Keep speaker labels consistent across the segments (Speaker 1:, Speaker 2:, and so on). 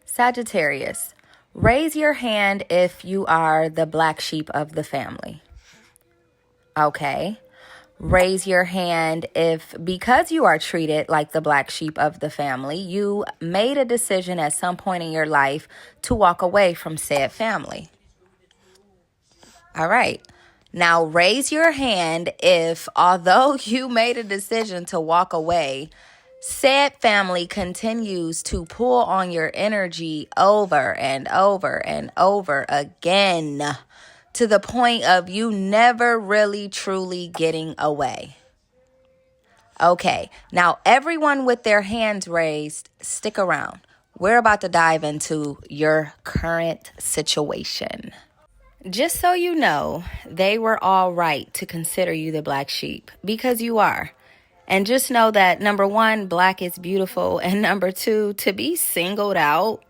Speaker 1: Sagittarius, raise your hand if you are the black sheep of the family. Okay. Raise your hand if, because you are treated like the black sheep of the family, you made a decision at some point in your life to walk away from said family. All right. Now raise your hand if, although you made a decision to walk away, said family continues to pull on your energy over and over and over again, to the point of you never really truly getting away. Okay, now everyone with their hands raised, stick around. We're about to dive into your current situation. Just so you know, they were all right to consider you the black sheep, because you are. And just know that, number one, black is beautiful. And number two, to be singled out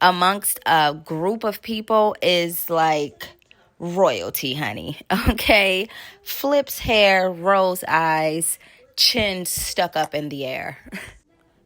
Speaker 1: amongst a group of people is like royalty, honey. Okay? Flips hair, rose eyes, chin stuck up in the air.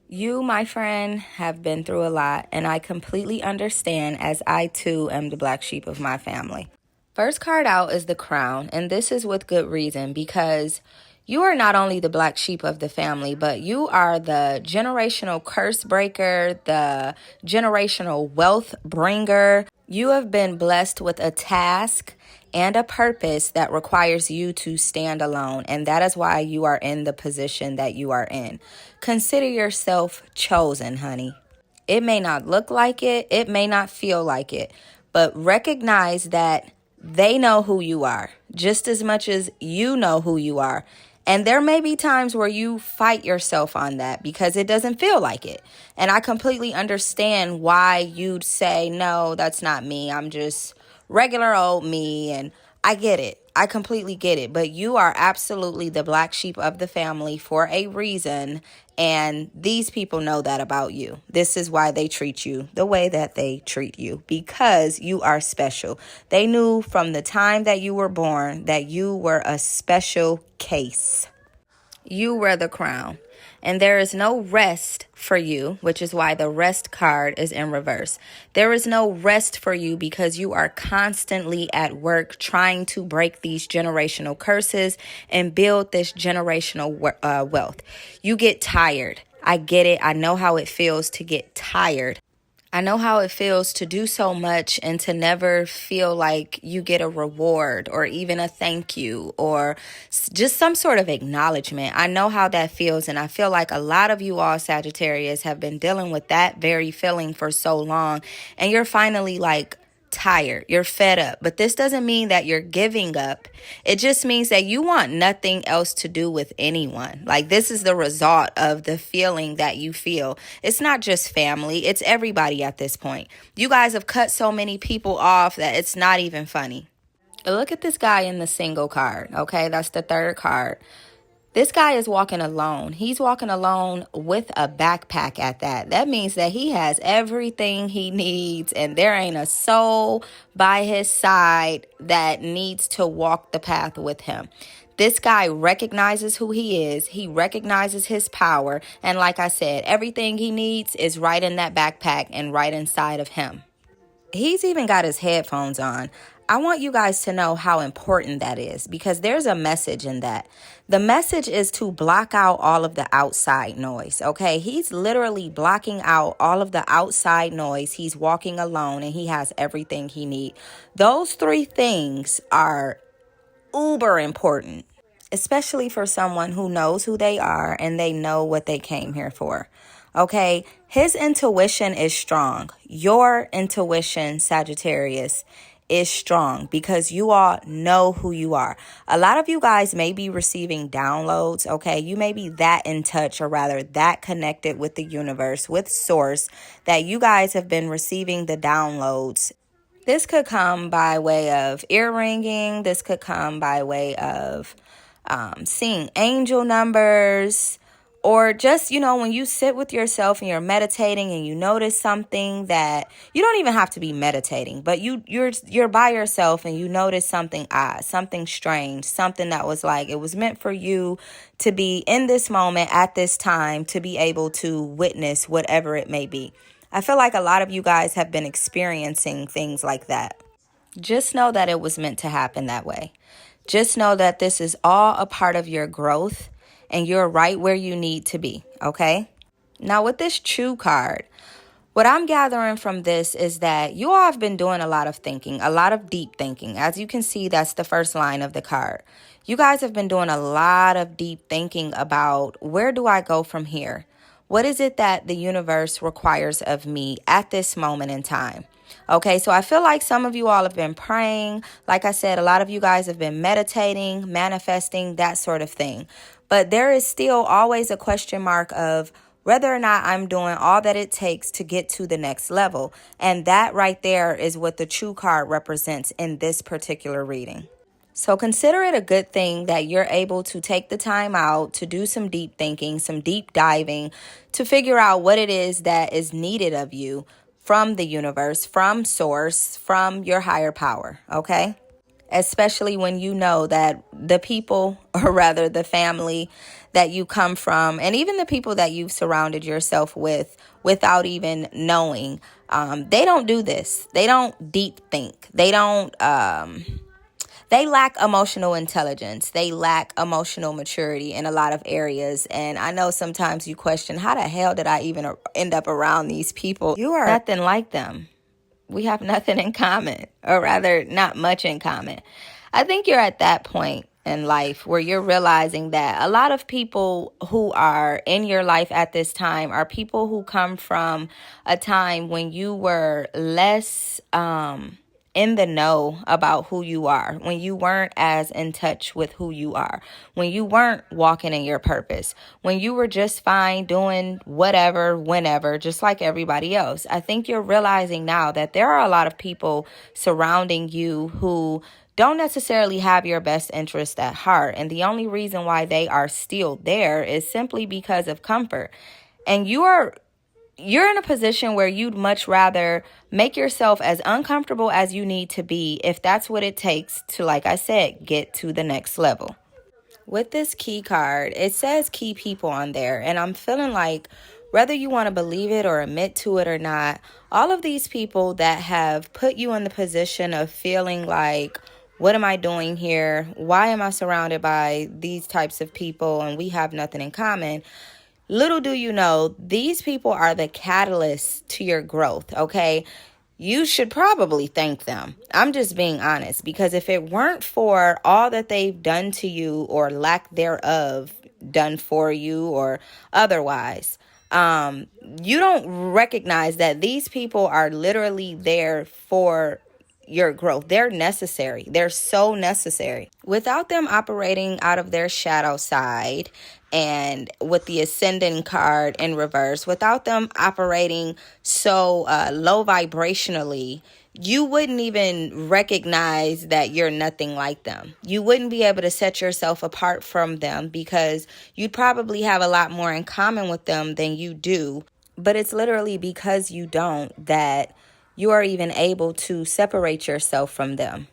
Speaker 1: You, my friend, have been through a lot, and I completely understand, as I too am the black sheep of my family. First card out is the Crown, and this is with good reason, because you are not only the black sheep of the family, but you are the generational curse breaker, the generational wealth bringer. You have been blessed with a task and a purpose that requires you to stand alone. And that is why you are in the position that you are in. Consider yourself chosen, honey. It may not look like it. It may not feel like it. But recognize that they know who you are just as much as you know who you are. And there may be times where you fight yourself on that because it doesn't feel like it. And I completely understand why you'd say, no, that's not me. I'm just regular old me. And I get it. I completely get it. But you are absolutely the black sheep of the family for a reason. And these people know that about you. This is why they treat you the way that they treat you, because you are special. They knew from the time that you were born that you were a special case. You wear the crown. And there is no rest for you, which is why the rest card is in reverse. There is no rest for you because you are constantly at work trying to break these generational curses and build this generational wealth. You get tired. I get it. I know how it feels to get tired. I know how it feels to do so much and to never feel like you get a reward or even a thank you or just some sort of acknowledgement. I know how that feels, and I feel like a lot of you all Sagittarius have been dealing with that very feeling for so long, and you're finally like tired, you're fed up. But this doesn't mean that you're giving up. It just means that you want nothing else to do with anyone. Like, this is the result of the feeling that you feel. It's not just family, it's everybody at this point. You guys have cut so many people off that it's not even funny. Look at this guy in the single card. Okay, that's the third card. This guy is walking alone. He's walking alone with a backpack at that. That means that he has everything he needs, and there ain't a soul by his side that needs to walk the path with him. This guy recognizes who he is. He recognizes his power. And like I said, everything he needs is right in that backpack and right inside of him. He's even got his headphones on. I want you guys to know how important that is, because there's a message in that. The message is to block out all of the outside noise, okay? He's literally blocking out all of the outside noise. He's walking alone and he has everything he needs. Those three things are uber important, especially for someone who knows who they are and they know what they came here for. Okay, his intuition is strong. Your intuition, Sagittarius, is strong because you all know who you are. A lot of you guys may be receiving downloads, okay? You may be that in touch, or rather that connected with the universe, with source, that you guys have been receiving the downloads. This could come by way of ear ringing. This could come by way of seeing angel numbers, Or just, when you sit with yourself and you're meditating and you notice something that you don't even have to be meditating, but you're by yourself and you notice something odd, something strange, something that was like it was meant for you to be in this moment at this time to be able to witness whatever it may be. I feel like a lot of you guys have been experiencing things like that. Just know that it was meant to happen that way. Just know that this is all a part of your growth and you're right where you need to be, okay? Now with this True card, what I'm gathering from this is that you all have been doing a lot of thinking, a lot of deep thinking. As you can see, that's the first line of the card. You guys have been doing a lot of deep thinking about where do I go from here? What is it that the universe requires of me at this moment in time? Okay, so I feel like some of you all have been praying. Like I said, a lot of you guys have been meditating, manifesting, that sort of thing. But there is still always a question mark of whether or not I'm doing all that it takes to get to the next level. And that right there is what the True card represents in this particular reading. So consider it a good thing that you're able to take the time out to do some deep thinking, some deep diving, to figure out what it is that is needed of you from the universe, from source, from your higher power, okay? Especially when you know that the people, or rather the family that you come from, and even the people that you've surrounded yourself with without even knowing, they don't do this. They don't deep think. They lack emotional intelligence. They lack emotional maturity in a lot of areas. And I know sometimes you question, how the hell did I even end up around these people? You are nothing like them. We have nothing in common, or rather not much in common. I think you're at that point in life where you're realizing that a lot of people who are in your life at this time are people who come from a time when you were less in the know about who you are, when you weren't as in touch with who you are, when you weren't walking in your purpose, when you were just fine doing whatever, whenever, just like everybody else. I think you're realizing now that there are a lot of people surrounding you who don't necessarily have your best interest at heart. And the only reason why they are still there is simply because of comfort. And you're in a position where you'd much rather make yourself as uncomfortable as you need to be if that's what it takes to, like I said, get to the next level. With this key card, it says key people on there, and I'm feeling like whether you want to believe it or admit to it or not, all of these people that have put you in the position of feeling like, what am I doing here? Why am I surrounded by these types of people and we have nothing in common? Little do you know, these people are the catalyst to your growth, okay? You should probably thank them. I'm just being honest, because if it weren't for all that they've done to you or lack thereof done for you or otherwise, you don't recognize that these people are literally there for your growth. They're necessary. They're so necessary. Without them operating out of their shadow side and with the ascending card in reverse, without them operating so low vibrationally, you wouldn't even recognize that you're nothing like them. You wouldn't be able to set yourself apart from them because you'd probably have a lot more in common with them than you do. But it's literally because you don't that you are even able to separate yourself from them.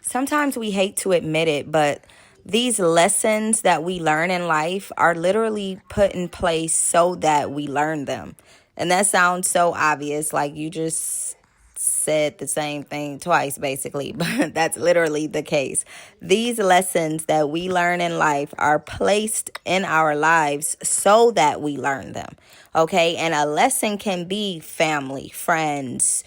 Speaker 1: Sometimes we hate to admit it, but these lessons that we learn in life are literally put in place so that we learn them. And that sounds so obvious, like you just said the same thing twice, basically, but that's literally the case. These lessons that we learn in life are placed in our lives so that we learn them. Okay, and a lesson can be family, friends,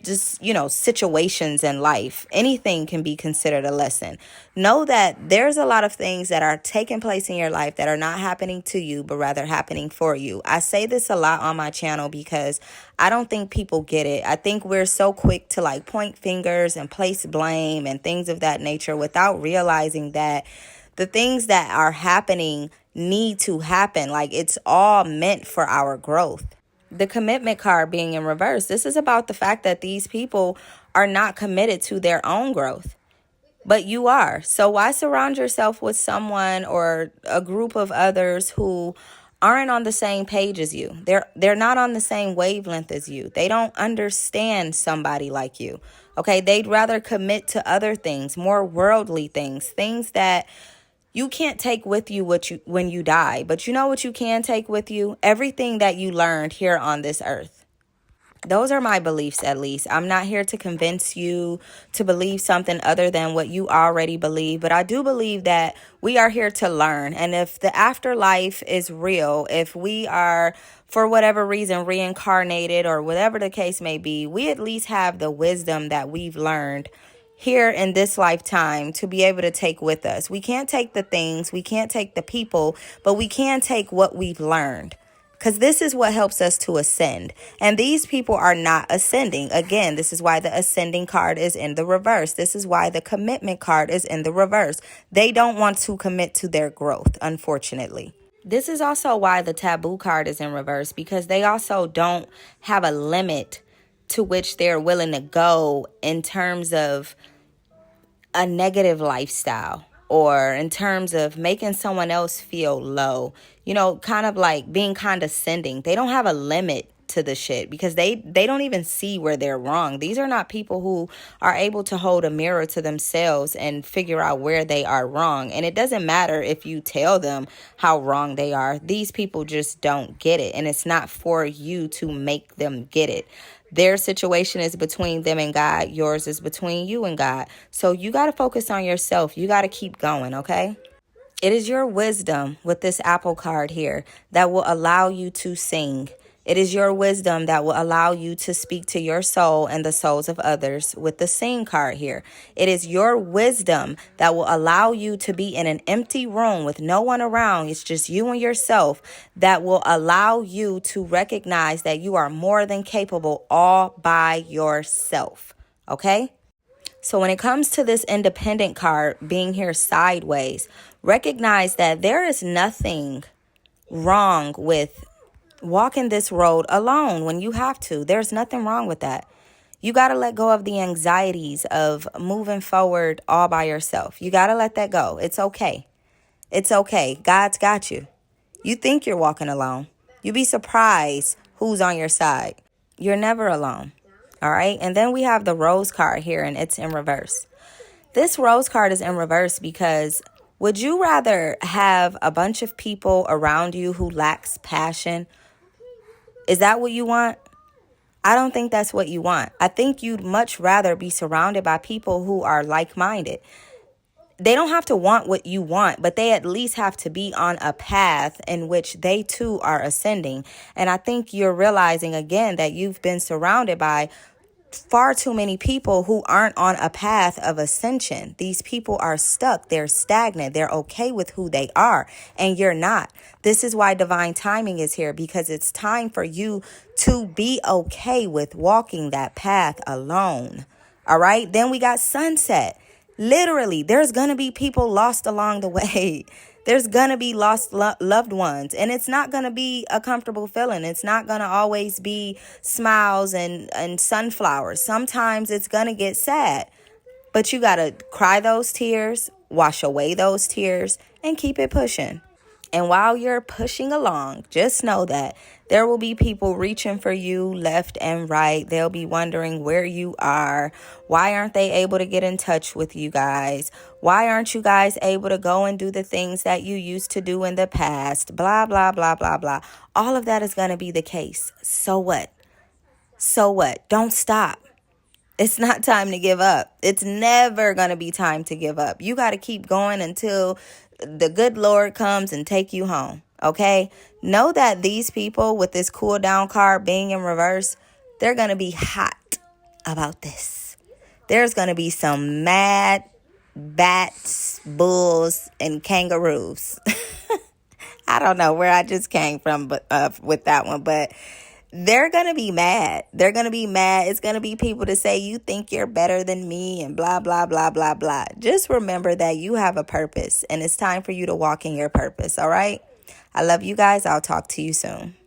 Speaker 1: just, situations in life. Anything can be considered a lesson. Know that there's a lot of things that are taking place in your life that are not happening to you, but rather happening for you. I say this a lot on my channel because I don't think people get it. I think we're so quick to point fingers and place blame and things of that nature without realizing that the things that are happening need to happen. It's all meant for our growth. The commitment card being in reverse, this is about the fact that these people are not committed to their own growth. but you are. So why surround yourself with someone or a group of others who aren't on the same page as you? They're not on the same wavelength as you. They don't understand somebody like you. Okay, they'd rather commit to other things, more worldly things, things that you can't take with you when you die. But you know what you can take with you? Everything that you learned here on this earth. Those are my beliefs, at least. I'm not here to convince you to believe something other than what you already believe. But I do believe that we are here to learn. And if the afterlife is real, if we are, for whatever reason, reincarnated or whatever the case may be, we at least have the wisdom that we've learned here in this lifetime to be able to take with us. We can't take the things, we can't take the people, but we can take what we've learned. Because this is what helps us to ascend. And these people are not ascending. Again, this is why the ascending card is in the reverse. This is why the commitment card is in the reverse. They don't want to commit to their growth, unfortunately. This is also why the taboo card is in reverse, because they also don't have a limit to which they're willing to go in terms of a negative lifestyle, or in terms of making someone else feel low, kind of like being condescending. They don't have a limit to the shit because they don't even see where they're wrong. These are not people who are able to hold a mirror to themselves and figure out where they are wrong. And it doesn't matter if you tell them how wrong they are. These people just don't get it. And it's not for you to make them get it. Their situation is between them and God. Yours is between you and God. So you got to focus on yourself. You got to keep going, okay? It is your wisdom with this apple card here that will allow you to sing. It is your wisdom that will allow you to speak to your soul and the souls of others with the sing card here. It is your wisdom that will allow you to be in an empty room with no one around. It's just you and yourself, that will allow you to recognize that you are more than capable all by yourself. Okay? So when it comes to this independent card being here sideways, recognize that there is nothing wrong with walking this road alone when you have to. There's nothing wrong with that. You got to let go of the anxieties of moving forward all by yourself. You got to let that go. It's okay. It's okay. God's got you. You think you're walking alone. You'd be surprised who's on your side. You're never alone. All right. And then we have the rose card here, and it's in reverse. This rose card is in reverse because would you rather have a bunch of people around you who lacks passion? Is that what you want? I don't think that's what you want. I think you'd much rather be surrounded by people who are like-minded. They don't have to want what you want, but they at least have to be on a path in which they too are ascending. And I think you're realizing again that you've been surrounded by far too many people who aren't on a path of ascension. These people are stuck. They're stagnant. They're okay with who they are, and you're not. This is why divine timing is here, because it's time for you to be okay with walking that path alone. All right. Then we got sunset. Literally, there's going to be people lost along the way. There's going to be lost loved ones, and it's not going to be a comfortable feeling. It's not going to always be smiles and sunflowers. Sometimes it's going to get sad, but you got to cry those tears, wash away those tears, and keep it pushing. And while you're pushing along, just know that there will be people reaching for you left and right. They'll be wondering where you are. Why aren't they able to get in touch with you guys? Why aren't you guys able to go and do the things that you used to do in the past? Blah, blah, blah, blah, blah. All of that is going to be the case. So what? So what? Don't stop. It's not time to give up. It's never going to be time to give up. You got to keep going until the good Lord comes and take you home. Okay? Know that these people with this cool down card being in reverse, they're going to be hot about this. There's going to be some mad bats, bulls, and kangaroos. I don't know where I just came from with that one, but they're going to be mad. They're going to be mad. It's going to be people to say, you think you're better than me and blah, blah, blah, blah, blah. Just remember that you have a purpose, and it's time for you to walk in your purpose. All right. I love you guys. I'll talk to you soon.